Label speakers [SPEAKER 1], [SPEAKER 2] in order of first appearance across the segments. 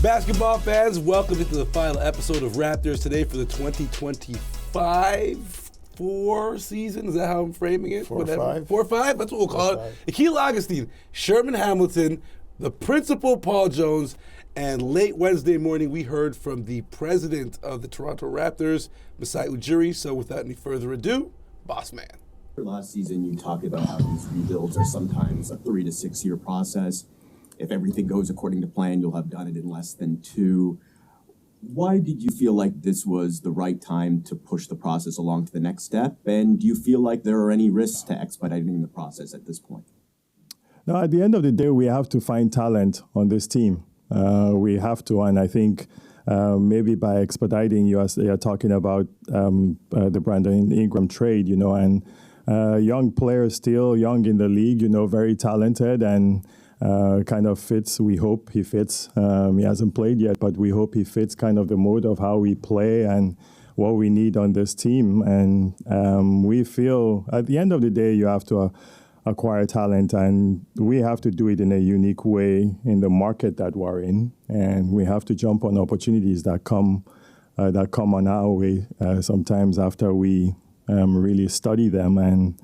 [SPEAKER 1] Basketball fans, welcome to the final episode of Raptors today for the 2025-4 season. Is that how I'm framing it?
[SPEAKER 2] 4-5.
[SPEAKER 1] 4-5? That's what we'll call it. Akil Augustine, Sherman Hamilton, the principal Paul Jones, and late Wednesday morning we heard from the president of the Toronto Raptors, Masai Ujiri. So without any further ado, boss man.
[SPEAKER 3] Last season you talked about how these rebuilds are sometimes a 3 to 6 year process. If everything goes according to plan, you'll have done it in less than 2. Why did you feel like this was the right time to push the process along to the next step? And do you feel like there are any risks to expediting the process at this point?
[SPEAKER 2] No, at the end of the day, we have to find talent on this team. We have to, and I think maybe by expediting, you are talking about the Brandon Ingram trade, and young players still young in the league, very talented and kind of fits. We hope he fits. He hasn't played yet, but we hope he fits kind of the mode of how we play and what we need on this team. And we feel at the end of the day, you have to acquire talent, and we have to do it in a unique way in the market that we're in. And we have to jump on opportunities that come on our way sometimes after we really study them. And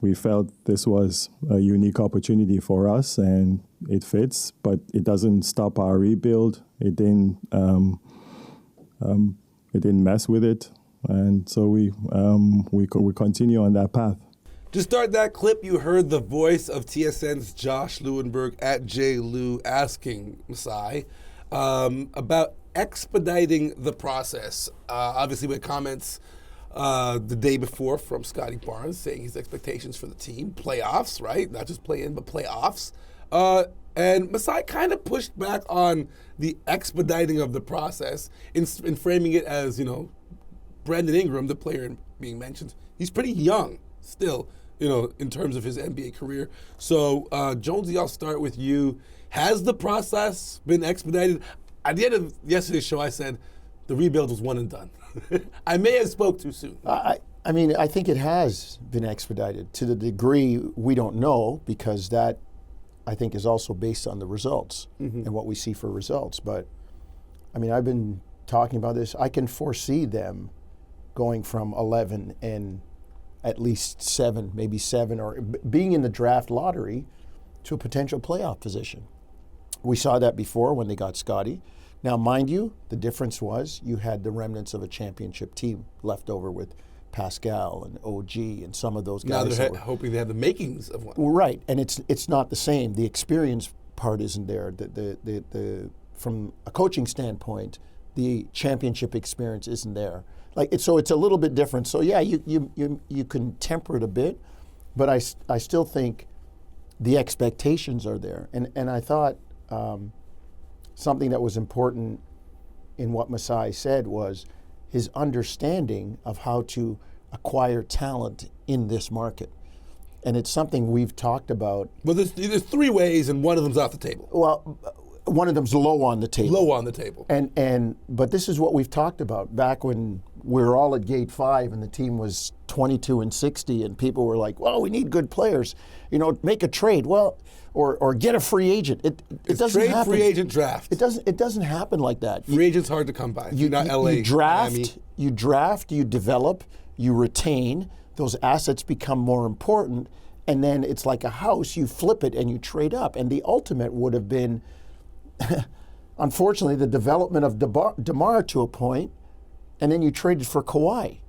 [SPEAKER 2] we felt this was a unique opportunity for us, and it fits, but it doesn't stop our rebuild. It didn't mess with it, and so we continue on that path.
[SPEAKER 1] To start that clip, you heard the voice of TSN's Josh Lewenberg at JLew asking Masai about expediting the process. Obviously, with comments the day before from Scotty Barnes saying his expectations for the team, playoffs, right? Not just play in, but playoffs. And Masai kind of pushed back on the expediting of the process in framing it as, Brandon Ingram, the player being mentioned, he's pretty young still, in terms of his NBA career. So, Jonesy, I'll start with you. Has the process been expedited? At the end of yesterday's show, I said the rebuild was one and done. I may have spoke too soon.
[SPEAKER 4] I think it has been expedited to the degree we don't know, because that, I think, is also based on the results and what we see for results. But, I've been talking about this. I can foresee them going from 11 and at least 7, maybe 7, or being in the draft lottery to a potential playoff position. We saw that before when they got Scotty. Now, mind you, the difference was you had the remnants of a championship team left over with Pascal and OG and some of those guys.
[SPEAKER 1] Now they're hoping they have the makings of one.
[SPEAKER 4] Right, and it's not the same. The experience part isn't there. The from a coaching standpoint, the championship experience isn't there. So it's a little bit different. So yeah, you can temper it a bit, but I still think the expectations are there. And I thought something that was important in what Masai said was his understanding of how to acquire talent in this market. And it's something we've talked about.
[SPEAKER 1] Well, there's 3 ways, and one of them's off the table.
[SPEAKER 4] Well, one of them's low on the table.
[SPEAKER 1] Low on the table.
[SPEAKER 4] But this is what we've talked about back when we were all at Gate 5 and the team was 22-60, and people were like, well, we need good players. Make a trade. Well, or get a free agent. It doesn't
[SPEAKER 1] trade,
[SPEAKER 4] happen.
[SPEAKER 1] Free agent, draft.
[SPEAKER 4] It doesn't happen like that.
[SPEAKER 1] Free agent's hard to come by.
[SPEAKER 4] You draft, Miami. You draft, you develop, you retain. Those assets become more important, and then it's like a house. You flip it and you trade up. And the ultimate would have been, unfortunately, the development of DeMar to a point, and then you traded for Kawhi.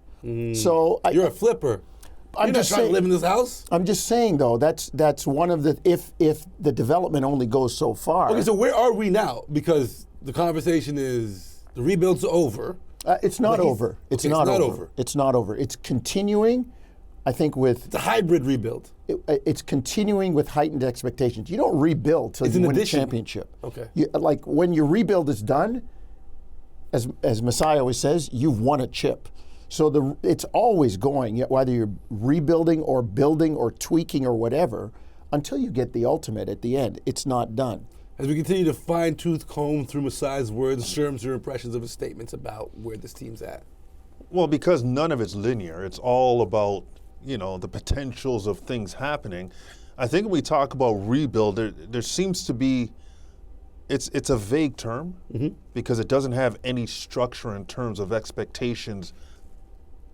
[SPEAKER 4] So
[SPEAKER 1] you're a flipper. You're not trying to live in this house?
[SPEAKER 4] I'm just saying, though, that's one of the, if the development only goes so far.
[SPEAKER 1] Okay, so where are we now? Because the conversation is the rebuild's over.
[SPEAKER 4] It's not over. It's not over. It's not over. It's continuing, I think, with...
[SPEAKER 1] It's a hybrid rebuild.
[SPEAKER 4] It's continuing with heightened expectations. You don't rebuild till you win a championship.
[SPEAKER 1] Okay.
[SPEAKER 4] When your rebuild is done, as Masai always says, you've won a chip. So it's always going, whether you're rebuilding or building or tweaking or whatever, until you get the ultimate at the end. It's not done.
[SPEAKER 1] As we continue to fine-tooth comb through Masai's words, Sherm's your impressions of his statements about where this team's at.
[SPEAKER 5] Well, because none of it's linear. It's all about, the potentials of things happening. I think when we talk about rebuild, there seems to be it's a vague term because it doesn't have any structure in terms of expectations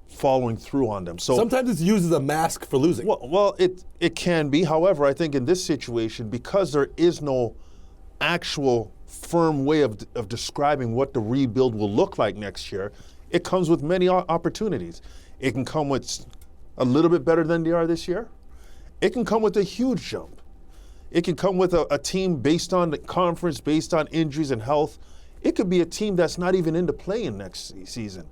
[SPEAKER 5] following through on them. So
[SPEAKER 1] sometimes it's used as a mask for losing.
[SPEAKER 5] well, it can be. However, I think in this situation, because there is no actual firm way of describing what the rebuild will look like next year, it comes with many opportunities. It can come with a little bit better than they are this year. It can come with a huge jump. It can come with a team based on the conference, based on injuries and health. It could be a team that's not even into playing next season.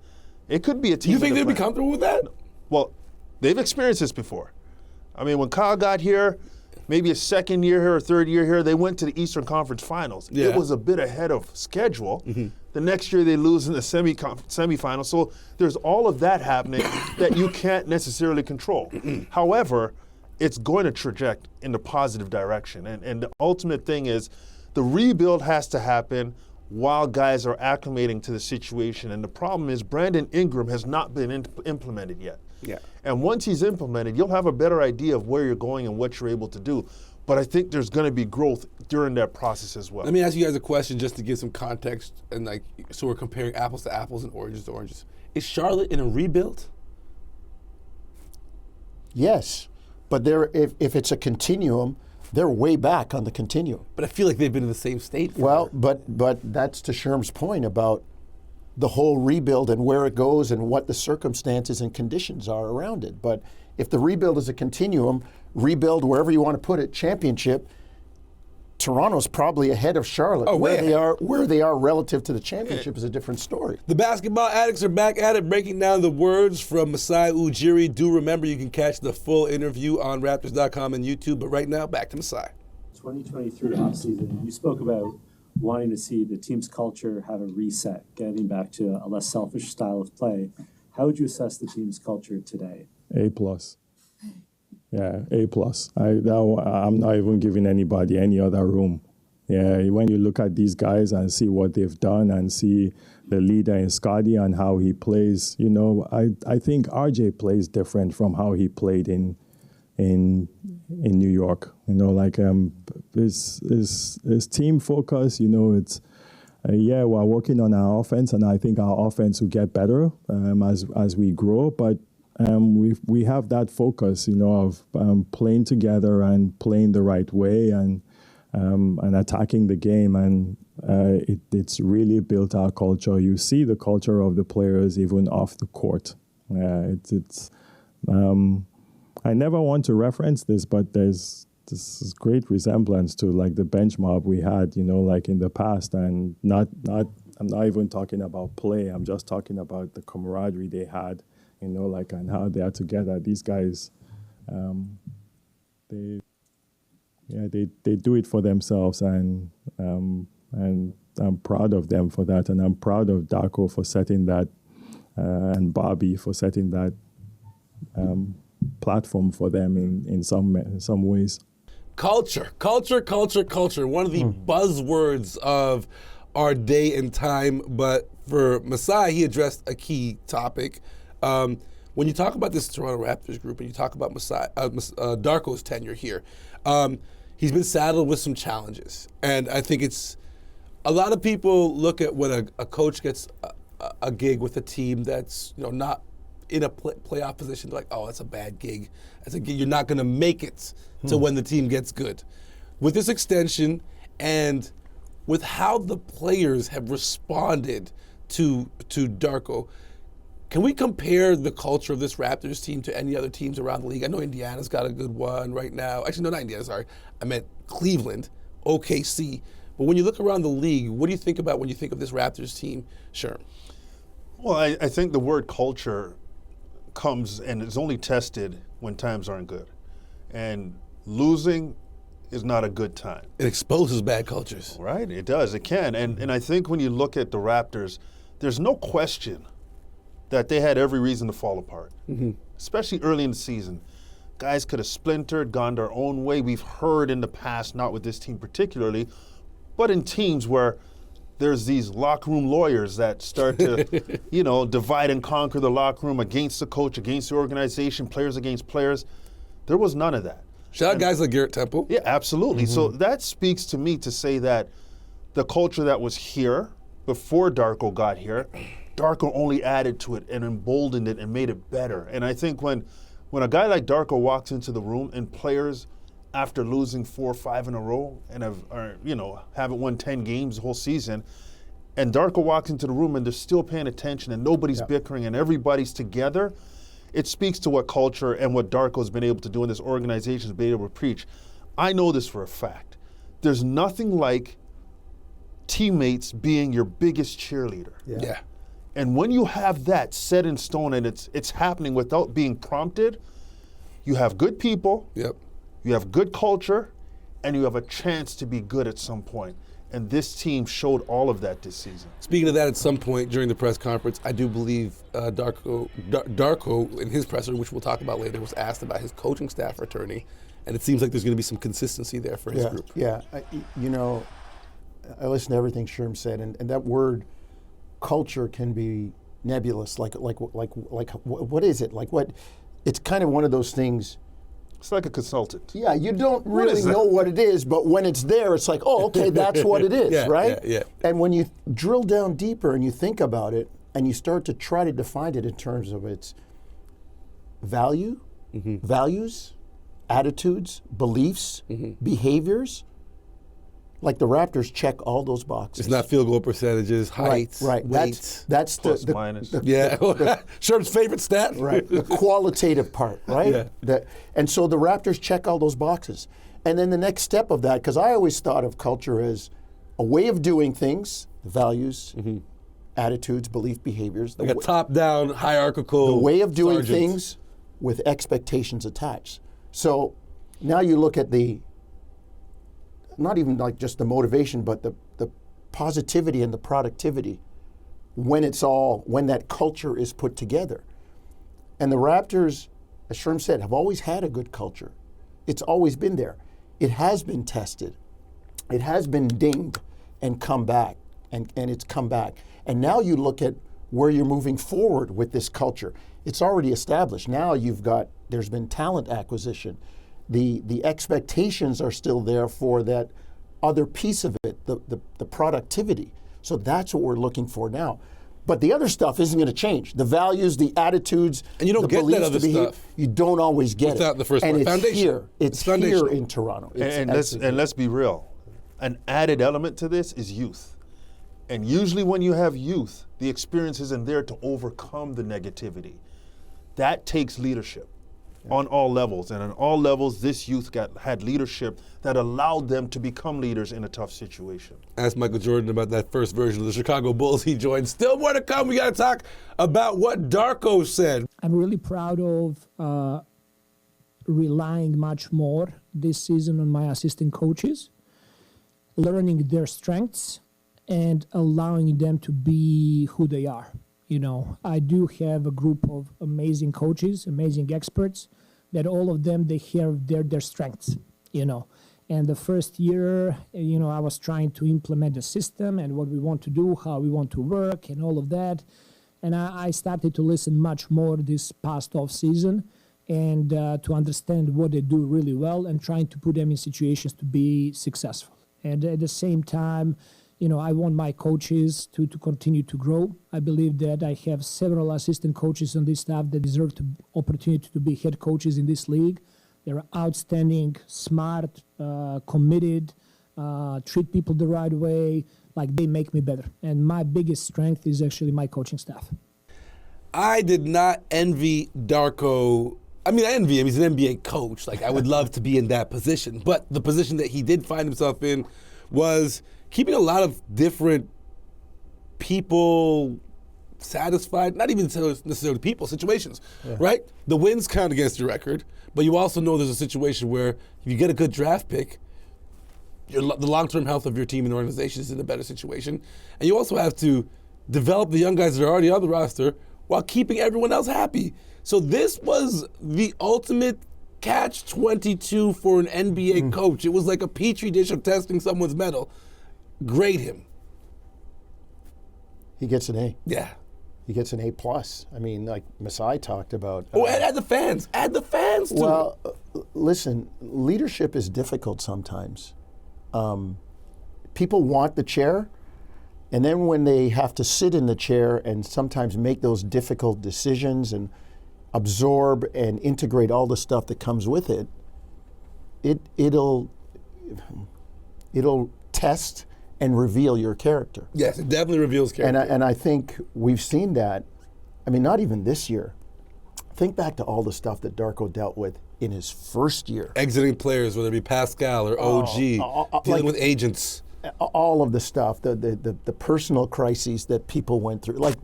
[SPEAKER 5] It could be a team.
[SPEAKER 1] You think they'd be comfortable with that?
[SPEAKER 5] Well, they've experienced this before. I mean, when Kyle got here, maybe a second year here or third year here, they went to the Eastern Conference Finals.
[SPEAKER 1] Yeah.
[SPEAKER 5] It was a bit ahead of schedule. The next year they lose in the semifinals. So there's all of that happening that you can't necessarily control. However, it's going to traject in the positive direction. And the ultimate thing is the rebuild has to happen while guys are acclimating to the situation. And the problem is Brandon Ingram has not been implemented yet.
[SPEAKER 1] Yeah.
[SPEAKER 5] And once he's implemented, you'll have a better idea of where you're going and what you're able to do. But I think there's going to be growth during that process as well.
[SPEAKER 1] Let me ask you guys a question just to give some context, and so we're comparing apples to apples and oranges to oranges. Is Charlotte in a rebuild?
[SPEAKER 4] Yes, but if it's a continuum, they're way back on the continuum.
[SPEAKER 1] But I feel like they've been in the same state.
[SPEAKER 4] Well, but that's to Sherm's point about the whole rebuild and where it goes and what the circumstances and conditions are around it. But if the rebuild is a continuum, rebuild wherever you want to put it, championship, Toronto's probably ahead of Charlotte.
[SPEAKER 1] Oh,
[SPEAKER 4] where they are relative to the championship is a different story.
[SPEAKER 1] The basketball addicts are back at it, breaking down the words from Masai Ujiri. Do remember you can catch the full interview on Raptors.com and YouTube. But right now, back to Masai.
[SPEAKER 6] 2023 offseason, you spoke about wanting to see the team's culture have a reset, getting back to a less selfish style of play. How would you assess the team's culture today?
[SPEAKER 2] A+. Yeah, A+. I'm not even giving anybody any other room. Yeah, when you look at these guys and see what they've done and see the leader in Scotty and how he plays, I think RJ plays different from how he played in New York. His team focus. It's we're working on our offense, and I think our offense will get better as we grow. But we have that focus, of playing together and playing the right way and attacking the game, and it's really built our culture. You see the culture of the players even off the court. I never want to reference this, but there's this great resemblance to like the bench mob we had, in the past, and I'm not even talking about play. I'm just talking about the camaraderie they had, and how they are together. These guys, they do it for themselves, and I'm proud of them for that, and I'm proud of Darko for setting that, and Bobby for setting that platform for them in some ways.
[SPEAKER 1] Culture. One of the buzzwords of our day and time. But for Masai, he addressed a key topic. When you talk about this Toronto Raptors group and you talk about Darko's tenure here, he's been saddled with some challenges. And I think it's a lot of people look at when a coach gets a gig with a team that's not in a playoff position, they're like, oh, that's a bad gig. That's a gig. You're not going to make it to when the team gets good. With this extension and with how the players have responded to Darko, can we compare the culture of this Raptors team to any other teams around the league? I know Indiana's got a good one right now. Actually, no, not Indiana, sorry. I meant Cleveland, OKC. But when you look around the league, what do you think about when you think of this Raptors team, Sherman?
[SPEAKER 5] Well, I think the word culture comes and is only tested when times aren't good. And losing is not a good time.
[SPEAKER 1] It exposes bad cultures.
[SPEAKER 5] Right, it does, it can. And I think when you look at the Raptors, there's no question that they had every reason to fall apart, especially early in the season. Guys could have splintered, gone their own way. We've heard in the past, not with this team particularly, but in teams where there's these locker room lawyers that start to, divide and conquer the locker room against the coach, against the organization, players against players. There was none of that.
[SPEAKER 1] Shout out guys like Garrett Temple.
[SPEAKER 5] Yeah, absolutely. So that speaks to me to say that the culture that was here before Darko got here, Darko only added to it and emboldened it and made it better. And I think when a guy like Darko walks into the room and players, after losing 4 or 5 in a row and haven't won 10 games the whole season, and Darko walks into the room and they're still paying attention and nobody's bickering and everybody's together, it speaks to what culture and what Darko's been able to do and this organization's been able to preach. I know this for a fact. There's nothing like teammates being your biggest cheerleader.
[SPEAKER 1] Yeah.
[SPEAKER 5] And when you have that set in stone and it's happening without being prompted, you have good people, you have good culture, and you have a chance to be good at some point. And this team showed all of that this season.
[SPEAKER 1] Speaking of that, at some point during the press conference, I do believe Darko in his presser, which we'll talk about later, was asked about his coaching staff returning, and it seems like there's going to be some consistency there for his group.
[SPEAKER 4] Yeah, I listened to everything Sherm said, and that word culture can be nebulous. Like what is it? Like what? It's kind of one of those things.
[SPEAKER 5] It's like a consultant.
[SPEAKER 4] Yeah, you don't really know what it is, but when it's there, it's like, oh, okay, that's what it is, right?
[SPEAKER 1] Yeah.
[SPEAKER 4] And when you drill down deeper and you think about it, and you start to try to define it in terms of its values, attitudes, beliefs, behaviors, like the Raptors check all those boxes.
[SPEAKER 1] It's not field goal percentages, heights,
[SPEAKER 4] right.
[SPEAKER 1] weights.
[SPEAKER 4] That's
[SPEAKER 5] plus,
[SPEAKER 4] the
[SPEAKER 5] minus.
[SPEAKER 1] Sherm's favorite stat.
[SPEAKER 4] Right, the qualitative part, right? And so the Raptors check all those boxes. And then the next step of that, because I always thought of culture as a way of doing things, values, attitudes, belief, behaviors.
[SPEAKER 1] Like a top-down, hierarchical
[SPEAKER 4] the way of doing
[SPEAKER 1] sergeant.
[SPEAKER 4] things with expectations attached. So now you look at not even like just the motivation, but the positivity and the productivity when that culture is put together. And the Raptors, as Sherm said, have always had a good culture. It's always been there. It has been tested. It has been dinged and come back, and it's come back. And now you look at where you're moving forward with this culture. It's already established. Now there's been talent acquisition. The expectations are still there for that other piece of it, the productivity. So that's what we're looking for now. But the other stuff isn't going to change. The values, the attitudes,
[SPEAKER 1] and you don't
[SPEAKER 4] the
[SPEAKER 1] get
[SPEAKER 4] beliefs,
[SPEAKER 1] that other stuff.
[SPEAKER 4] You don't always get
[SPEAKER 1] without
[SPEAKER 4] it.
[SPEAKER 1] the first
[SPEAKER 4] and
[SPEAKER 1] part.
[SPEAKER 4] it's
[SPEAKER 1] Foundation.
[SPEAKER 4] here. It's here in Toronto.
[SPEAKER 5] And let's be real. An added element to this is youth. And usually when you have youth, the experience isn't there to overcome the negativity. That takes leadership on all levels. And on all levels, this youth had leadership that allowed them to become leaders in a tough situation.
[SPEAKER 1] Ask Michael Jordan about that first version of the Chicago Bulls he joined. Still more to come. We got to talk about what Darko said.
[SPEAKER 7] I'm really proud of relying much more this season on my assistant coaches, learning their strengths and allowing them to be who they are. I do have a group of amazing coaches, amazing experts, that all of them, they have their strengths, And the first year, I was trying to implement the system and what we want to do, how we want to work and all of that. And I started to listen much more this past off season and to understand what they do really well and trying to put them in situations to be successful. And at the same time, I want my coaches to continue to grow. I believe that I have several assistant coaches on this staff that deserve the opportunity to be head coaches in this league. They're outstanding, smart, committed, treat people the right way. Like, they make me better. And my biggest strength is actually my coaching staff.
[SPEAKER 1] I did not envy Darko. I envy him. He's an NBA coach. Like, I would love to be in that position. But the position that he did find himself in was keeping a lot of different people satisfied, not even necessarily people, situations, right? The wins count against your record, but you also know there's a situation where if you get a good draft pick, the long-term health of your team and organization is in a better situation. And you also have to develop the young guys that are already on the roster while keeping everyone else happy. So this was the ultimate catch-22 for an NBA coach. It was like a petri dish of testing someone's mettle. Grade him.
[SPEAKER 4] He gets an A.
[SPEAKER 1] Yeah.
[SPEAKER 4] He gets an A+. Like Masai talked about.
[SPEAKER 1] Add the fans. Add the fans to
[SPEAKER 4] it. Listen, leadership is difficult sometimes. people want the chair, and then when they have to sit in the chair and sometimes make those difficult decisions and absorb and integrate all the stuff that comes with it, it'll test and reveal your character.
[SPEAKER 1] Yes, it definitely reveals character.
[SPEAKER 4] And I think we've seen that. I mean, not even this year. Think back to all the stuff that Darko dealt with in his first year.
[SPEAKER 1] Exiting players, whether it be Pascal or OG, dealing with agents.
[SPEAKER 4] All of the stuff, the personal crises that people went through, like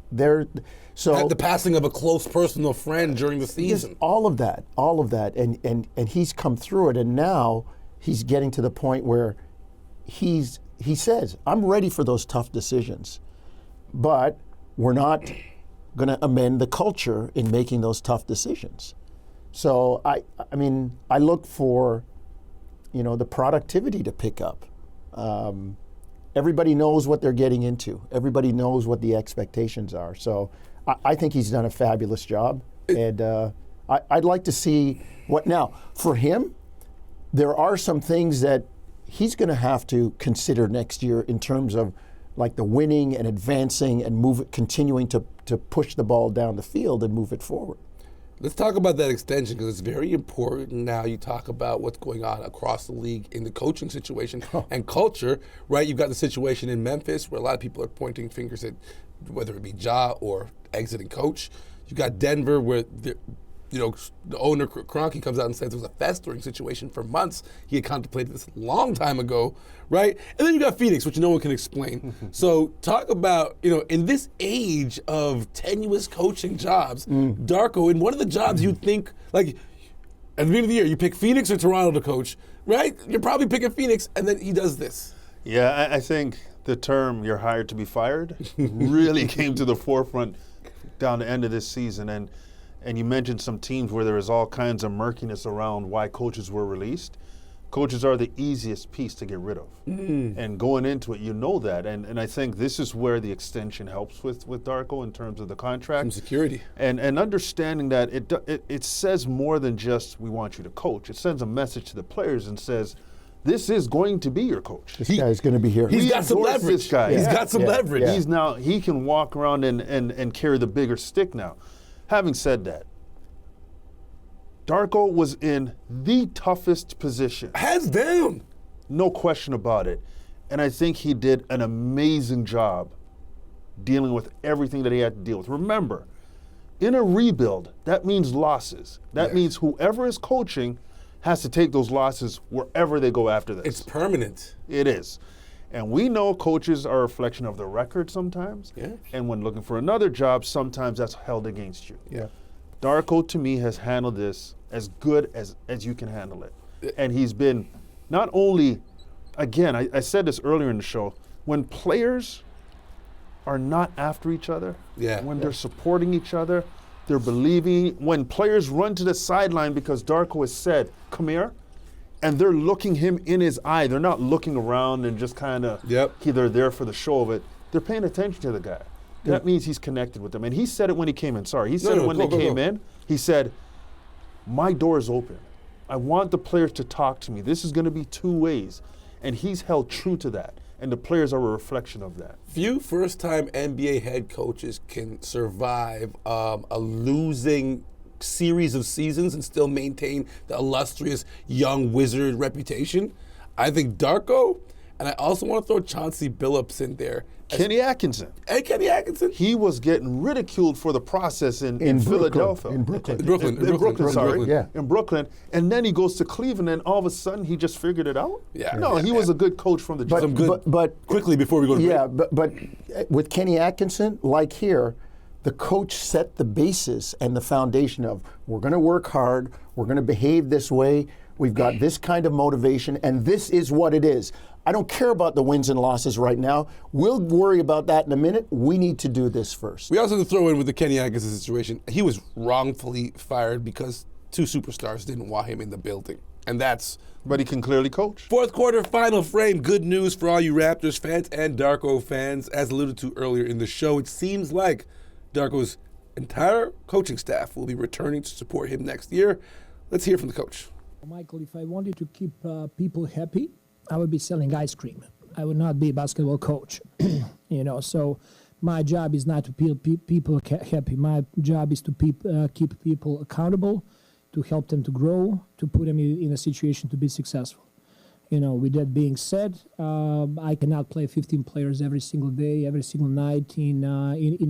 [SPEAKER 4] so
[SPEAKER 1] the passing of a close personal friend during the season.
[SPEAKER 4] all of that, and he's come through it, and now he's getting to the point where he says, "I'm ready for those tough decisions, but we're not going to amend the culture in making those tough decisions." So I mean, I look for, the productivity to pick up. Everybody knows what they're getting into. Everybody knows what the expectations are. So I think he's done a fabulous job, and I'd like to see what now for him. There are some things that he's going to have to consider next year in terms of like the winning and advancing and continuing to push the ball down the field and move it forward.
[SPEAKER 1] Let's talk about that extension, because it's very important now. You talk about what's going on across the league in the coaching situation and culture, right? You've got the situation in Memphis where a lot of people are pointing fingers at whether it be Ja or exiting coach. You've got Denver where the owner Kroenke comes out and says it was a festering situation for months. He had contemplated this a long time ago, right? And then you got Phoenix, which no one can explain. So talk about, in this age of tenuous coaching jobs, Darko, in one of the jobs you'd think, like, at the beginning of the year, you pick Phoenix or Toronto to coach, right? You're probably picking Phoenix, and then he does this.
[SPEAKER 5] Yeah, I think the term "you're hired to be fired" really came to the forefront down the end of this season. And you mentioned some teams where there is all kinds of murkiness around why coaches were released. Coaches are the easiest piece to get rid of. And going into it, you know that. And I think this is where the extension helps with Darko in terms of the contract.
[SPEAKER 1] Some security.
[SPEAKER 5] And understanding that it says more than just we want you to coach. It sends a message to the players and says, this is going to be your coach.
[SPEAKER 4] This guy's going to be here.
[SPEAKER 1] He's got some leverage.
[SPEAKER 5] This guy.
[SPEAKER 1] He's got some leverage.
[SPEAKER 5] He can walk around and carry the bigger stick now. Having said that, Darko was in the toughest position.
[SPEAKER 1] Hands down.
[SPEAKER 5] No question about it. And I think he did an amazing job dealing with everything that he had to deal with. Remember, in a rebuild, that means losses. That means whoever is coaching has to take those losses wherever they go after this.
[SPEAKER 1] It's permanent.
[SPEAKER 5] It is. And we know coaches are a reflection of their record sometimes.
[SPEAKER 1] Yeah.
[SPEAKER 5] And when looking for another job, sometimes that's held against you.
[SPEAKER 1] Yeah.
[SPEAKER 5] Darko, to me, has handled this as good as you can handle it. And he's been not only, again, I said this earlier in the show, when players are not after each other, when they're supporting each other, they're believing, when players run to the sideline because Darko has said, come here, and they're looking him in his eye. They're not looking around and just kind of, they're there for the show of it. They're paying attention to the guy. That means he's connected with them. And he said it when he came in. He said it when they came in. He said, my door is open. I want the players to talk to me. This is going to be two ways. And he's held true to that. And the players are a reflection of that.
[SPEAKER 1] Few first-time NBA head coaches can survive a losing series of seasons and still maintain the illustrious young wizard reputation. I think Darko, and I also want to throw Chauncey Billups in there.
[SPEAKER 5] Kenny Atkinson.
[SPEAKER 1] Hey, Kenny Atkinson.
[SPEAKER 5] He was getting ridiculed for the process in Philadelphia.
[SPEAKER 4] In Brooklyn.
[SPEAKER 1] In Brooklyn.
[SPEAKER 5] In Brooklyn. And then he goes to Cleveland, and all of a sudden he just figured it out?
[SPEAKER 1] Yeah.
[SPEAKER 5] No, he was a good coach from the jump.
[SPEAKER 4] But
[SPEAKER 1] quickly before we go to break.
[SPEAKER 4] but with Kenny Atkinson, like here, the coach set the basis and the foundation of we're going to work hard, we're going to behave this way, we've got this kind of motivation, and this is what it is. I don't care about the wins and losses right now. We'll worry about that in a minute. We need to do this first.
[SPEAKER 1] We also have to throw in with the Kenny Atkinson situation, he was wrongfully fired because two superstars didn't want him in the building. And that's...
[SPEAKER 5] But he can clearly coach.
[SPEAKER 1] Fourth quarter final frame. Good news for all you Raptors fans and Darko fans. As alluded to earlier in the show, it seems like Darko's entire coaching staff will be returning to support him next year. Let's hear from the coach.
[SPEAKER 7] Michael, if I wanted to keep people happy, I would be selling ice cream. I would not be a basketball coach. So my job is not to people happy. My job is to keep people accountable, to help them to grow, to put them in a situation to be successful. With that being said, I cannot play 15 players every single day, every single night in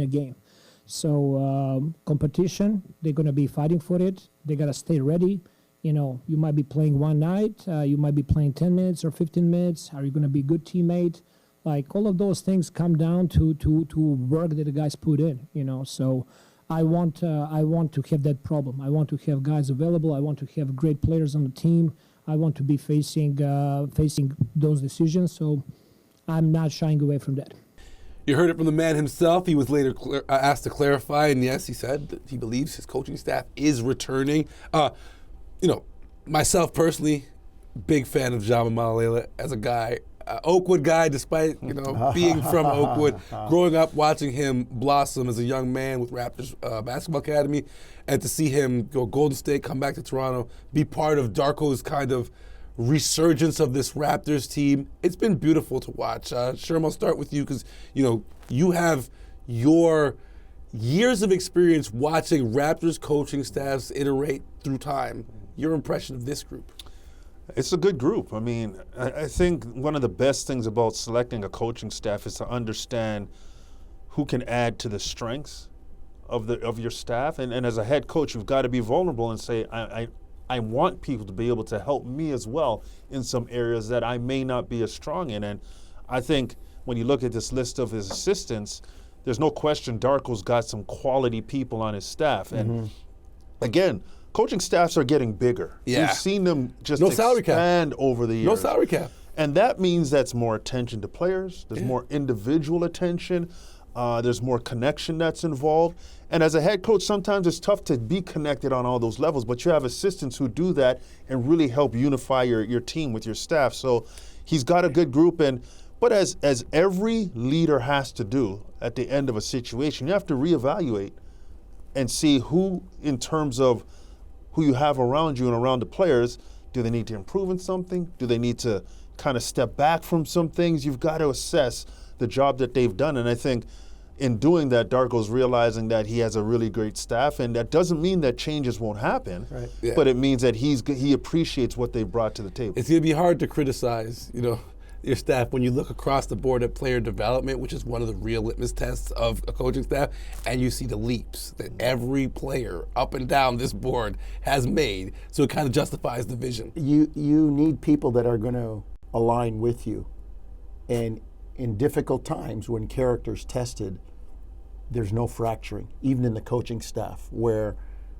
[SPEAKER 7] a game. So competition, they're going to be fighting for it. They got to stay ready. You might be playing one night, you might be playing 10 minutes or 15 minutes. Are you going to be a good teammate? Like all of those things come down to work that the guys put in. So I want to have that problem. I want to have guys available. I want to have great players on the team. I want to be facing those decisions. So I'm not shying away from that.
[SPEAKER 1] You heard it from the man himself. He was later asked to clarify, and yes, he said that he believes his coaching staff is returning. Myself personally, big fan of Jama Malalela as a guy. Oakwood guy, despite being from Oakwood, growing up watching him blossom as a young man with Raptors Basketball Academy, and to see him go Golden State, come back to Toronto, be part of Darko's kind of resurgence of this Raptors team. It's been beautiful to watch. Sherman, I'll start with you because you have your years of experience watching Raptors coaching staffs iterate through time. Your impression of this group?
[SPEAKER 5] It's a good group. I mean, I think one of the best things about selecting a coaching staff is to understand who can add to the strengths of your staff. And as a head coach, you've got to be vulnerable and say, I want people to be able to help me as well in some areas that I may not be as strong in. And I think when you look at this list of his assistants, there's no question Darko's got some quality people on his staff. And again, coaching staffs are getting bigger.
[SPEAKER 1] Yeah.
[SPEAKER 5] We've seen them just
[SPEAKER 1] salary cap.
[SPEAKER 5] expand over the years.
[SPEAKER 1] No salary cap.
[SPEAKER 5] And that means that's more attention to players. There's more individual attention. There's more connection that's involved. And as a head coach, sometimes it's tough to be connected on all those levels, but you have assistants who do that and really help unify your team with your staff. So he's got a good group. But as every leader has to do at the end of a situation, you have to reevaluate and see who, in terms of who you have around you and around the players, do they need to improve in something? Do they need to kind of step back from some things? You've got to assess the job that they've done. And I think in doing that, Darko's realizing that he has a really great staff, and that doesn't mean that changes won't happen,
[SPEAKER 1] Right. Yeah.
[SPEAKER 5] but it means that he appreciates what they've brought to the table.
[SPEAKER 1] It's going to be hard to criticize, your staff when you look across the board at player development, which is one of the real litmus tests of a coaching staff, and you see the leaps that every player up and down this board has made, so it kind of justifies the vision.
[SPEAKER 4] You need people that are going to align with you. And in difficult times when character's tested, there's no fracturing, even in the coaching staff, where,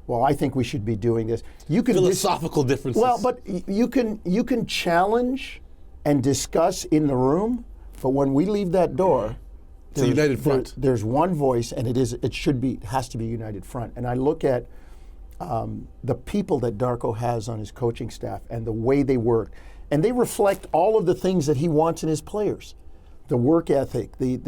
[SPEAKER 4] well, I think we should be doing this. You can
[SPEAKER 1] Philosophical differences.
[SPEAKER 4] Well, but you can challenge and discuss in the room, but when we leave that door,
[SPEAKER 1] It's a united front.
[SPEAKER 4] there's one voice, and it has to be united front. And I look at the people that Darko has on his coaching staff and the way they work, and they reflect all of the things that he wants in his players: the work ethic, the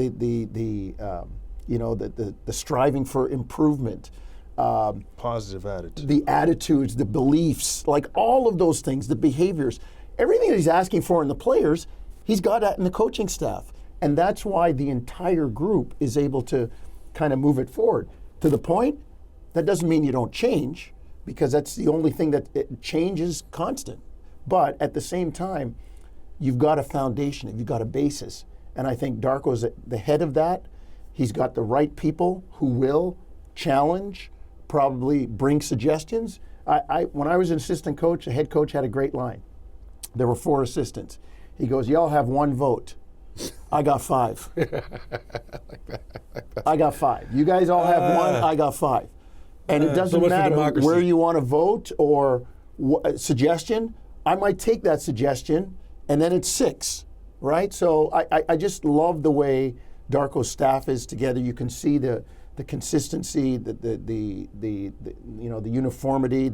[SPEAKER 4] striving for improvement,
[SPEAKER 5] Positive attitude.
[SPEAKER 4] the attitudes, the beliefs, like all of those things, the behaviors, everything that he's asking for in the players, he's got that in the coaching staff. And that's why the entire group is able to kind of move it forward. To the point, that doesn't mean you don't change, because that's the only thing that change is constant. But at the same time, you've got a foundation, you've got a basis. And I think Darko's at the head of that. He's got the right people who will challenge, probably bring suggestions. When I was an assistant coach, the head coach had a great line. There were 4 assistants. He goes, y'all have 1 vote. I got 5. I got 5. You guys all have 1, I got 5. And it doesn't
[SPEAKER 1] so much for
[SPEAKER 4] matter
[SPEAKER 1] democracy.
[SPEAKER 4] where you want to vote or suggestion. I might take that suggestion, and then it's 6, right? So I just love the way Darko's staff is together. You can see the consistency, the uniformity,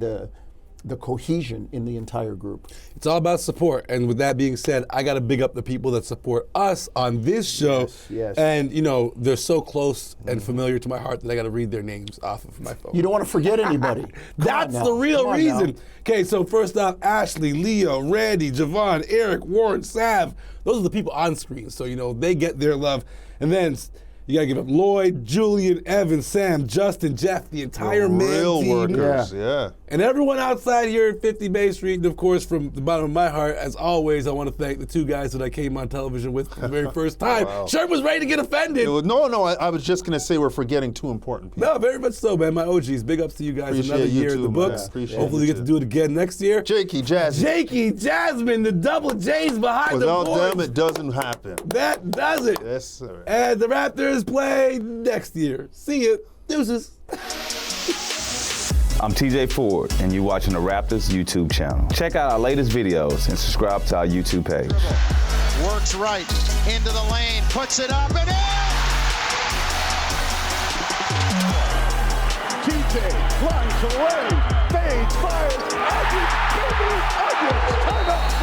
[SPEAKER 4] the cohesion in the entire group.
[SPEAKER 1] It's all about support. And with that being said, I got to big up the people that support us on this show.
[SPEAKER 4] Yes.
[SPEAKER 1] And, you know, they're so close and familiar to my heart that I got to read their names off of my phone.
[SPEAKER 4] You don't want to forget anybody.
[SPEAKER 1] That's the real reason. Okay, so first off, Ashley, Leo, Randy, Javon, Eric, Warren, Sav. Those are the people on screen. So, you know, they get their love. And then you got to give up Lloyd, Julian, Evan, Sam, Justin, Jeff, the entire
[SPEAKER 5] real
[SPEAKER 1] team.
[SPEAKER 5] workers, yeah.
[SPEAKER 1] And everyone outside here at 50 Bay Street, and of course, from the bottom of my heart, as always, I want to thank the two guys that I came on television with for the very first time.
[SPEAKER 5] Wow.
[SPEAKER 1] Sherman was ready to get offended.
[SPEAKER 5] I was just going to say we're forgetting two important people.
[SPEAKER 1] No, very much so, man. My OGs, big ups to you guys.
[SPEAKER 5] Appreciate
[SPEAKER 1] Another
[SPEAKER 5] you
[SPEAKER 1] year
[SPEAKER 5] too,
[SPEAKER 1] in the
[SPEAKER 5] man.
[SPEAKER 1] books.
[SPEAKER 5] Appreciate
[SPEAKER 1] Hopefully we
[SPEAKER 5] you
[SPEAKER 1] get to
[SPEAKER 5] too.
[SPEAKER 1] do it again next year.
[SPEAKER 5] Jakey, Jazzy.
[SPEAKER 1] Jakey, Jasmine, the double J's behind
[SPEAKER 5] Without
[SPEAKER 1] the boards.
[SPEAKER 5] them, it doesn't happen.
[SPEAKER 1] That does it.
[SPEAKER 5] Yes, sir.
[SPEAKER 1] And the Raptors play next year. See ya. Deuces.
[SPEAKER 8] I'm TJ Ford, and you're watching the Raptors YouTube channel. Check out our latest videos and subscribe to our YouTube page.
[SPEAKER 9] Works right into the lane, puts it up and in!
[SPEAKER 10] TJ flies away, fades, fires, Ugly, Ugly, Ugly, timeout!